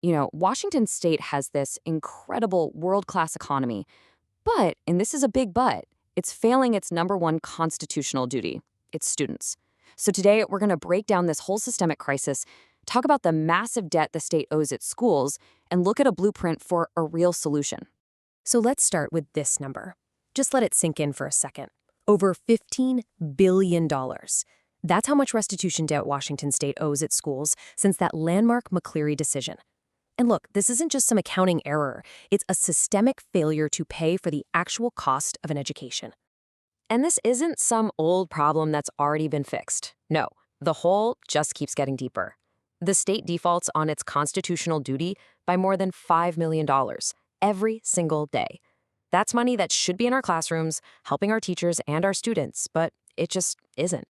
Washington state has this incredible world-class economy, but, and this is a big but, it's failing its number one constitutional duty, its students. So today, we're going to break down this whole systemic crisis, talk about the massive debt the state owes its schools, and look at a blueprint for a real solution. So let's start with this number. Just let it sink in for a second. Over $15 billion. That's how much restitution debt Washington state owes its schools since that landmark McCleary decision. And look, this isn't just some accounting error. It's a systemic failure to pay for the actual cost of an education. And this isn't some old problem that's already been fixed. No, the hole just keeps getting deeper. The state defaults on its constitutional duty by more than $5 million every single day. That's money that should be in our classrooms, helping our teachers and our students, but it just isn't.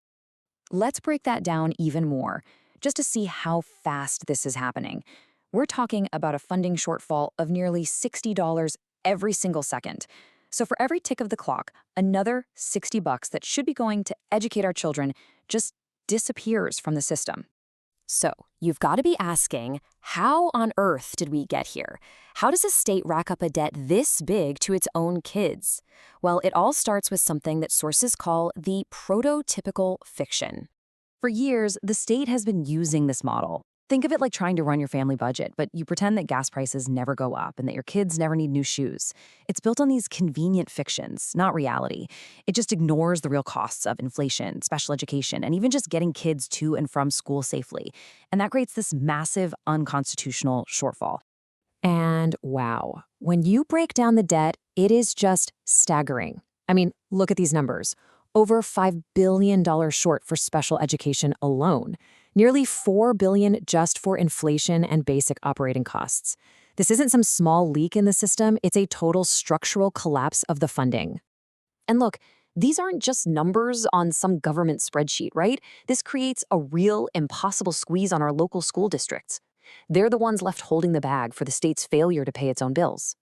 Let's break that down even more, just to see how fast this is happening. We're talking about a funding shortfall of nearly $60 every single second. So for every tick of the clock, another $60 that should be going to educate our children just disappears from the system. So you've got to be asking, how on earth did we get here? How does a state rack up a debt this big to its own kids? Well, it all starts with something that sources call the prototypical fiction. For years, the state has been using this model. Think of it like trying to run your family budget, but you pretend that gas prices never go up and that your kids never need new shoes. It's built on these convenient fictions, not reality. It just ignores the real costs of inflation, special education, and even just getting kids to and from school safely. And that creates this massive unconstitutional shortfall. And wow, when you break down the debt, it is just staggering. I mean, look at these numbers. Over $5 billion short for special education alone. Nearly $4 billion just for inflation and basic operating costs. This isn't some small leak in the system, it's a total structural collapse of the funding. And look, these aren't just numbers on some government spreadsheet, right? This creates a real impossible squeeze on our local school districts. They're the ones left holding the bag for the state's failure to pay its own bills.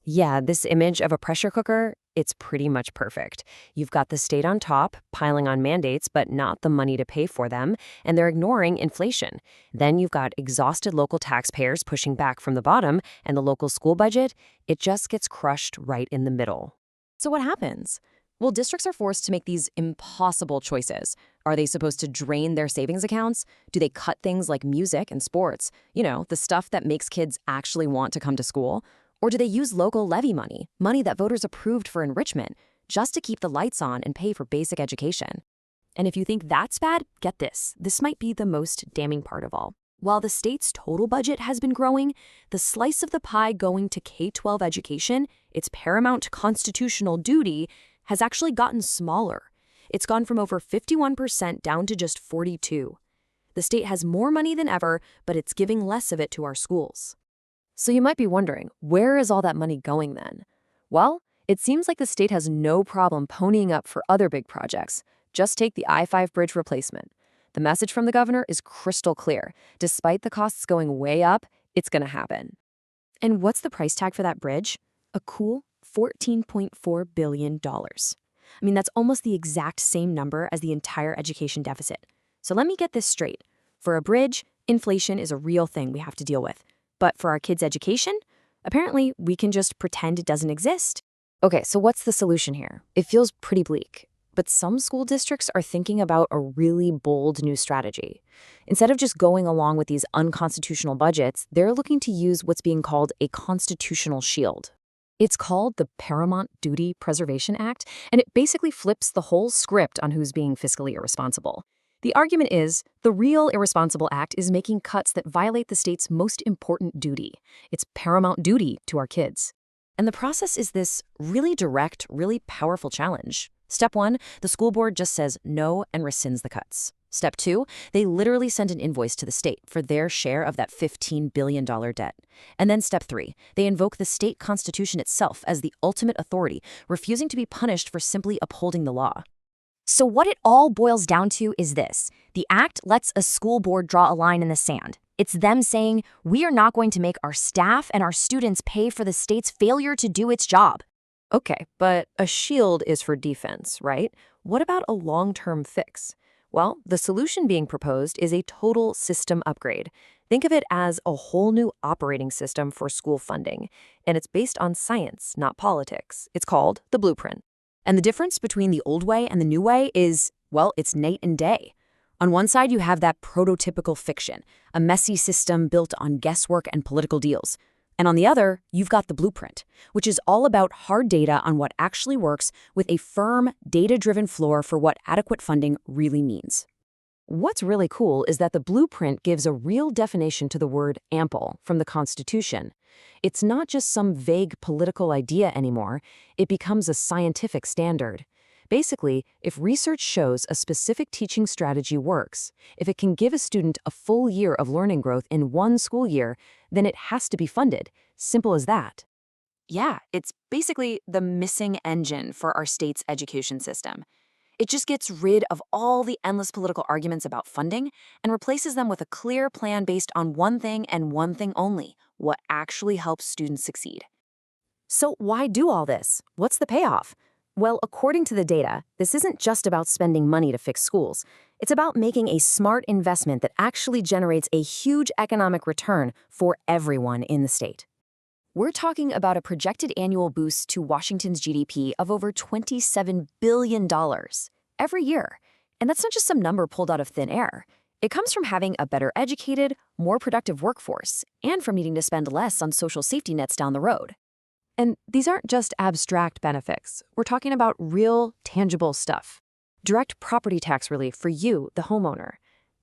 Yeah, this image of a pressure cooker, it's pretty much perfect. You've got the state on top, piling on mandates, but not the money to pay for them, and they're ignoring inflation. Then you've got exhausted local taxpayers pushing back from the bottom, and the local school budget, it just gets crushed right in the middle. So what happens? Well, districts are forced to make these impossible choices. Are they supposed to drain their savings accounts? Do they cut things like music and sports? The stuff that makes kids actually want to come to school? Or do they use local levy money, money that voters approved for enrichment, just to keep the lights on and pay for basic education? And if you think that's bad, get this. This might be the most damning part of all. While the state's total budget has been growing, the slice of the pie going to K-12 education, its paramount constitutional duty, has actually gotten smaller. It's gone from over 51% down to just 42%. The state has more money than ever, but it's giving less of it to our schools. So you might be wondering, where is all that money going then? Well, it seems like the state has no problem ponying up for other big projects. Just take the I-5 bridge replacement. The message from the governor is crystal clear. Despite the costs going way up, it's going to happen. And what's the price tag for that bridge? A cool $14.4 billion. I mean, that's almost the exact same number as the entire education deficit. So let me get this straight. For a bridge, inflation is a real thing we have to deal with. But for our kids' education, apparently we can just pretend it doesn't exist. Okay, so what's the solution here? It feels pretty bleak, but some school districts are thinking about a really bold new strategy. Instead of just going along with these unconstitutional budgets, they're looking to use what's being called a constitutional shield. It's called the Paramount Duty Preservation Act, and it basically flips the whole script on who's being fiscally irresponsible. The argument is, the real irresponsible act is making cuts that violate the state's most important duty. It's paramount duty to our kids. And the process is this really direct, really powerful challenge. Step 1, the school board just says no and rescinds the cuts. Step 2, they literally send an invoice to the state for their share of that $15 billion debt. And then Step 3, they invoke the state constitution itself as the ultimate authority, refusing to be punished for simply upholding the law. So what it all boils down to is this. The act lets a school board draw a line in the sand. It's them saying, we are not going to make our staff and our students pay for the state's failure to do its job. Okay, but a shield is for defense, right? What about a long-term fix? Well, the solution being proposed is a total system upgrade. Think of it as a whole new operating system for school funding, and it's based on science, not politics. It's called the Blueprint. And the difference between the old way and the new way is, well, it's night and day. On one side, you have that prototypical fiction, a messy system built on guesswork and political deals. And on the other, you've got the Blueprint, which is all about hard data on what actually works with a firm, data-driven floor for what adequate funding really means. What's really cool is that the Blueprint gives a real definition to the word ample from the Constitution. It's not just some vague political idea anymore, it becomes a scientific standard. Basically, if research shows a specific teaching strategy works, if it can give a student a full year of learning growth in one school year, then it has to be funded. Simple as that. Yeah, it's basically the missing engine for our state's education system. It just gets rid of all the endless political arguments about funding and replaces them with a clear plan based on one thing and one thing only: what actually helps students succeed. So why do all this? What's the payoff? Well, according to the data, this isn't just about spending money to fix schools. It's about making a smart investment that actually generates a huge economic return for everyone in the state. We're talking about a projected annual boost to Washington's GDP of over $27 billion every year. And that's not just some number pulled out of thin air. It comes from having a better educated, more productive workforce, and from needing to spend less on social safety nets down the road. And these aren't just abstract benefits. We're talking about real, tangible stuff. Direct property tax relief for you, the homeowner.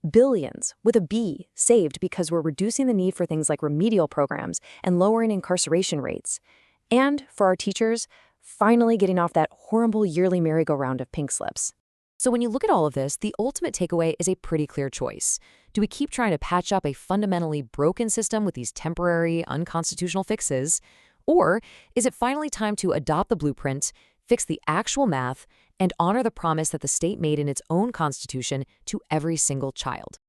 Billions, with a B, saved because we're reducing the need for things like remedial programs and lowering incarceration rates. And for our teachers, finally getting off that horrible yearly merry-go-round of pink slips. So when you look at all of this, the ultimate takeaway is a pretty clear choice. Do we keep trying to patch up a fundamentally broken system with these temporary, unconstitutional fixes? Or is it finally time to adopt the Blueprint, fix the actual math, and honor the promise that the state made in its own constitution to every single child?